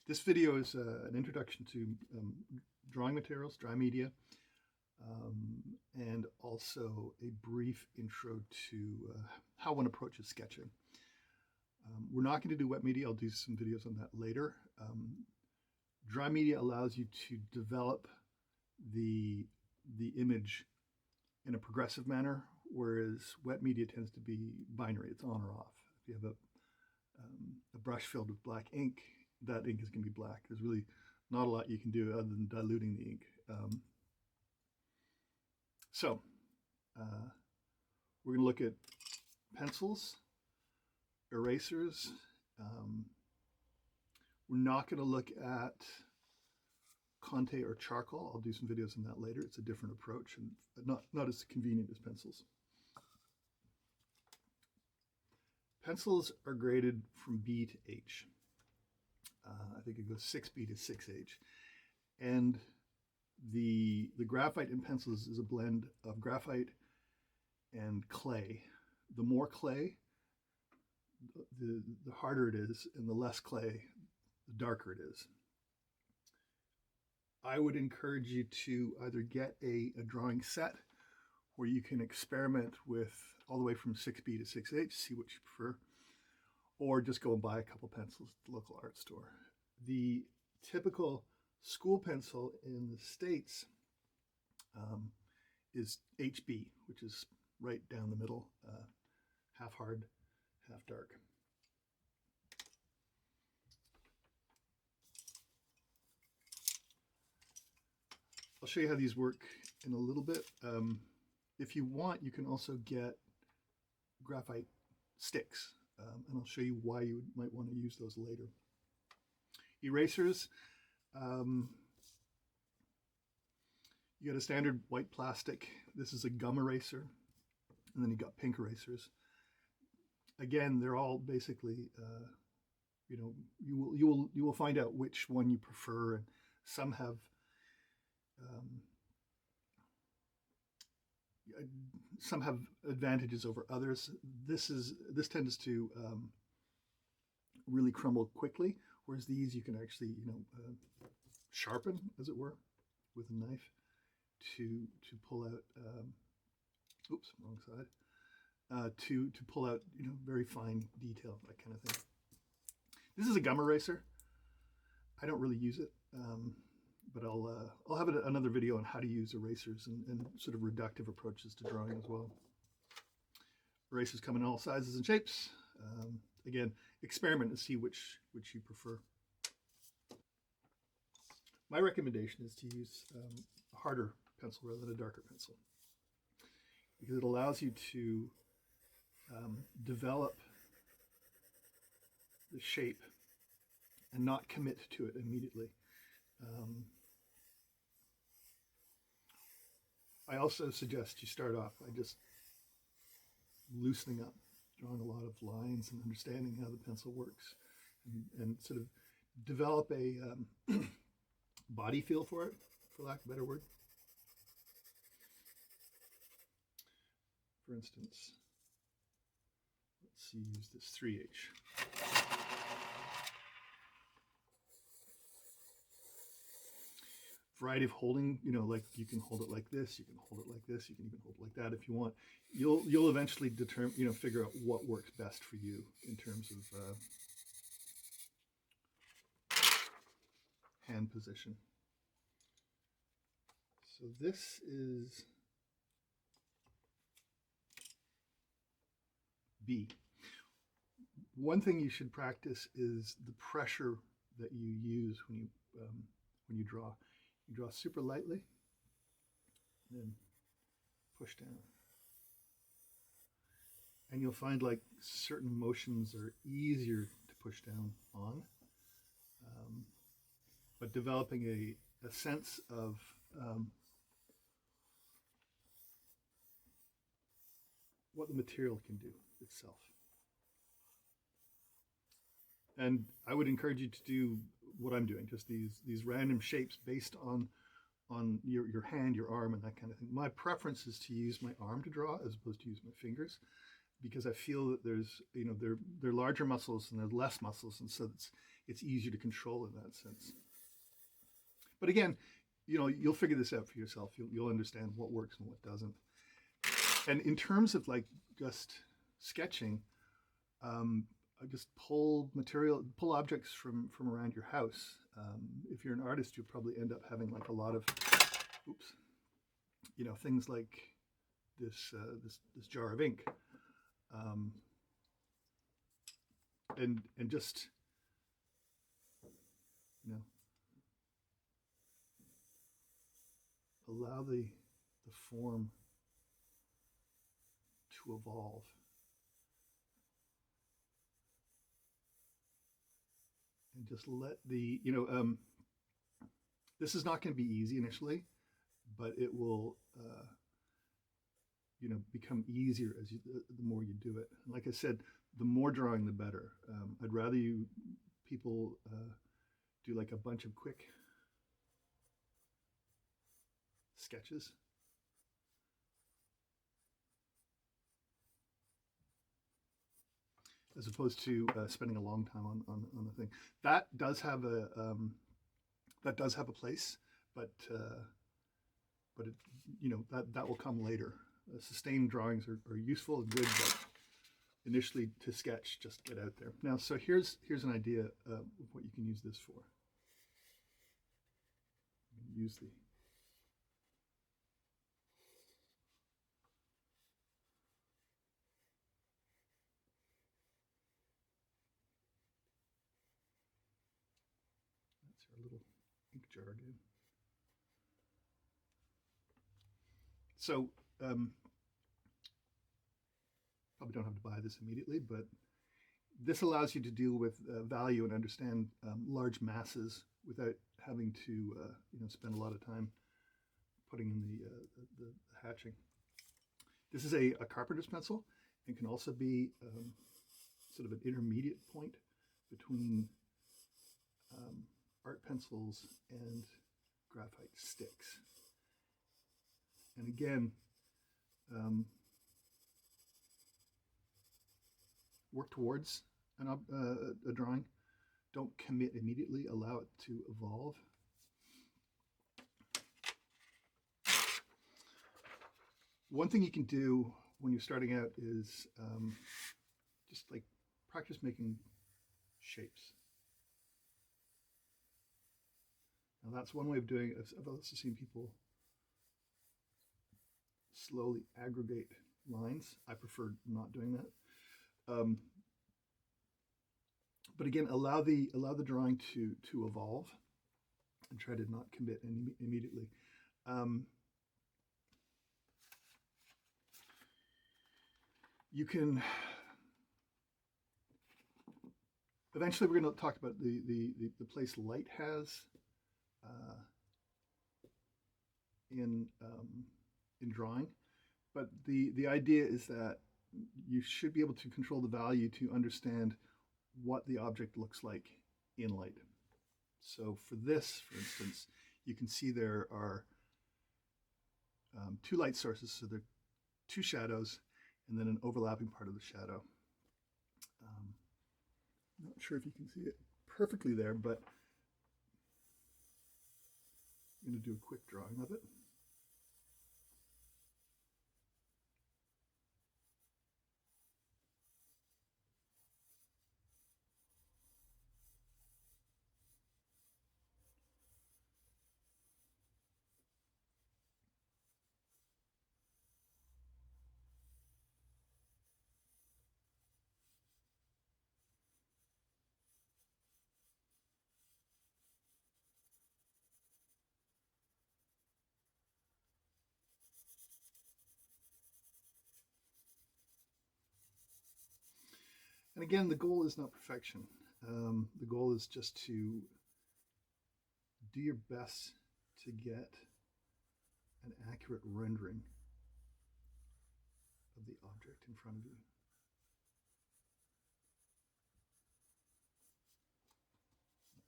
This video is an introduction to drawing materials, dry media, and also a brief intro to how one approaches sketching. We're not going to do wet media. I'll do some videos on that later. Dry media allows you to develop the image in a progressive manner, whereas wet media tends to be binary. It's on or off. If you have a brush filled with black ink, that ink is going to be black. There's really not a lot you can do other than diluting the ink. We're going to look at pencils, erasers. We're not going to look at Conte or charcoal. I'll do some videos on that later. It's a different approach and not as convenient as pencils. Pencils are graded from B to H. I think it goes 6B to 6H. And the graphite in pencils is a blend of graphite and clay. The more clay, the harder it is, and the less clay, the darker it is. I would encourage you to either get a drawing set where you can experiment with all the way from 6B to 6H, see what you prefer, or just go and buy a couple pencils at the local art store. The typical school pencil in the States is HB, which is right down the middle, half hard, half dark. I'll show you how these work in a little bit. If you want, you can also get graphite sticks, and I'll show you why you might want to use those later. Erasers, you got a standard white plastic. This is a gum eraser, and then you got pink erasers. Again, they're all basically, you will find out which one you prefer, and some have advantages over others. This tends to really crumble quickly, whereas these you can actually sharpen, as it were, with a knife to pull out. Oops, wrong side. To pull out very fine detail, that kind of thing. This is a gum eraser. I don't really use it. But I'll have another video on how to use erasers and sort of reductive approaches to drawing as well. Erasers come in all sizes and shapes. Again, experiment and see which you prefer. My recommendation is to use a harder pencil rather than a darker pencil, because it allows you to develop the shape and not commit to it immediately. I also suggest you start off by just loosening up, drawing a lot of lines and understanding how the pencil works, and sort of develop a body feel for it, for lack of a better word. For instance, let's see, use this 3H. Variety of holding, like you can hold it like this, you can hold it like this, you can even hold it like that if you want. You'll eventually determine, figure out what works best for you in terms of hand position. So this is B. One thing you should practice is the pressure that you use when you draw. You draw super lightly, then push down. And you'll find like certain motions are easier to push down on. But developing a sense of what the material can do itself. And I would encourage you to do what I'm doing, just these random shapes based on your hand, your arm, and that kind of thing. My preference is to use my arm to draw as opposed to use my fingers, because I feel that there's, they're larger muscles and there's less muscles, and so it's easier to control in that sense. But again, you'll figure this out for yourself. You'll understand what works and what doesn't. And in terms of like just sketching, I just pull objects from around your house. If you're an artist, you'll probably end up having like a lot of, things like this jar of ink, and just allow the form to evolve. And just let the, this is not going to be easy initially, but it will, become easier as the more you do it. And like I said, the more drawing, the better. I'd rather people do like a bunch of quick sketches. As opposed to spending a long time on the thing. That does have a place, but it, that will come later. Sustained drawings are useful and good, but initially to sketch, just get out there. Now, so here's an idea of what you can use this for. Use the little ink jar again. So probably don't have to buy this immediately, but this allows you to deal with value and understand large masses without having to spend a lot of time putting in the hatching. This is a carpenter's pencil and can also be sort of an intermediate point between art pencils and graphite sticks. And again, work towards a drawing. Don't commit immediately, allow it to evolve. One thing you can do when you're starting out is just like practice making shapes. Now that's one way of doing it. I've also seen people slowly aggregate lines. I prefer not doing that. But again, allow the drawing to evolve and try to not commit immediately. You can eventually, we're going to talk about the place light has in drawing, but the idea is that you should be able to control the value to understand what the object looks like in light. So for this, for instance, you can see there are two light sources, so there are two shadows and then an overlapping part of the shadow. Not sure if you can see it perfectly there, but I'm going to do a quick drawing of it. And again, the goal is not perfection. The goal is just to do your best to get an accurate rendering of the object in front of you.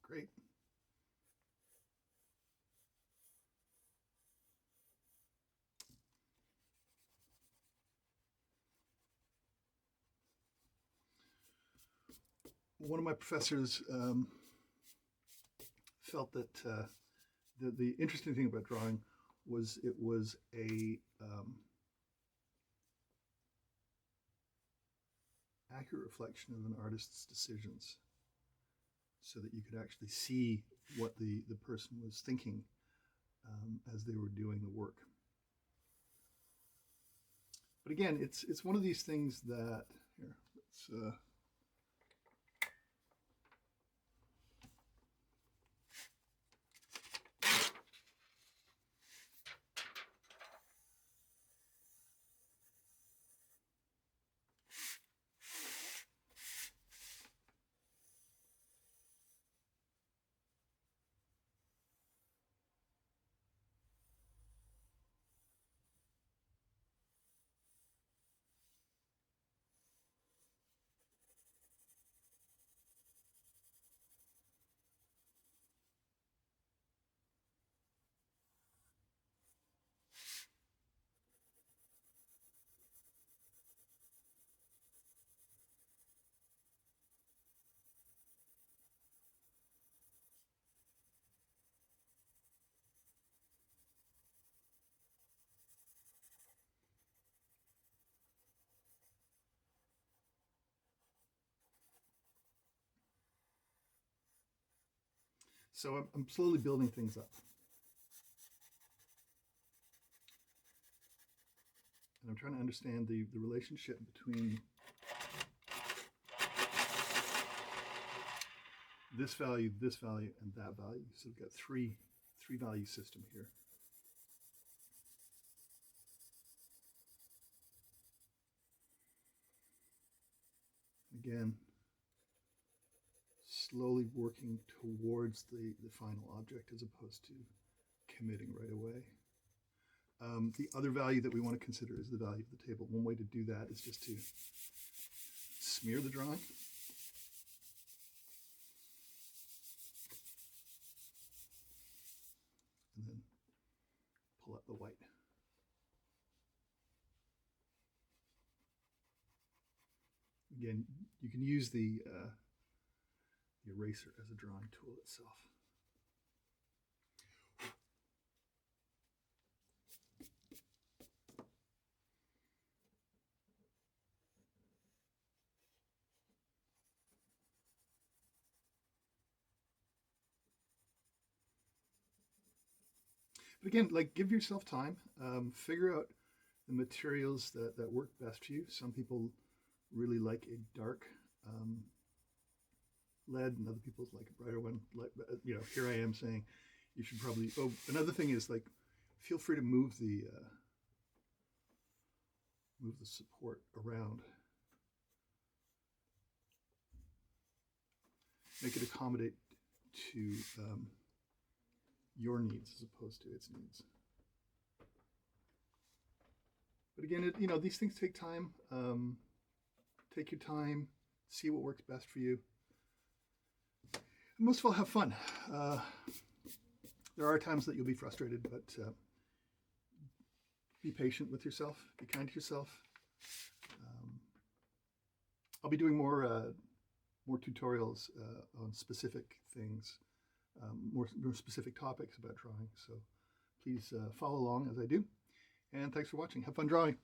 Great. One of my professors felt that the interesting thing about drawing was it was a accurate reflection of an artist's decisions, so that you could actually see what the person was thinking as they were doing the work. But again, it's one of these things that, here, let's so I'm slowly building things up. And I'm trying to understand the relationship between this value, and that value. So we've got three value system here. Again, slowly working towards the final object as opposed to committing right away. The other value that we want to consider is the value of the table. One way to do that is just to smear the drawing. And then pull up the white. Again, you can use the eraser as a drawing tool itself. But again, like, give yourself time, figure out the materials that work best for you. Some people really like a dark lead, and other people like a brighter one. Like, you know, here I am saying you should probably, oh, another thing is, like, feel free to move the support around. Make it accommodate to your needs as opposed to its needs. But again, you know, these things take time. Take your time, see what works best for you. And most of all, have fun. There are times that you'll be frustrated, but be patient with yourself. Be kind to yourself. I'll be doing more tutorials on specific things, more specific topics about drawing. So please follow along as I do. And thanks for watching. Have fun drawing.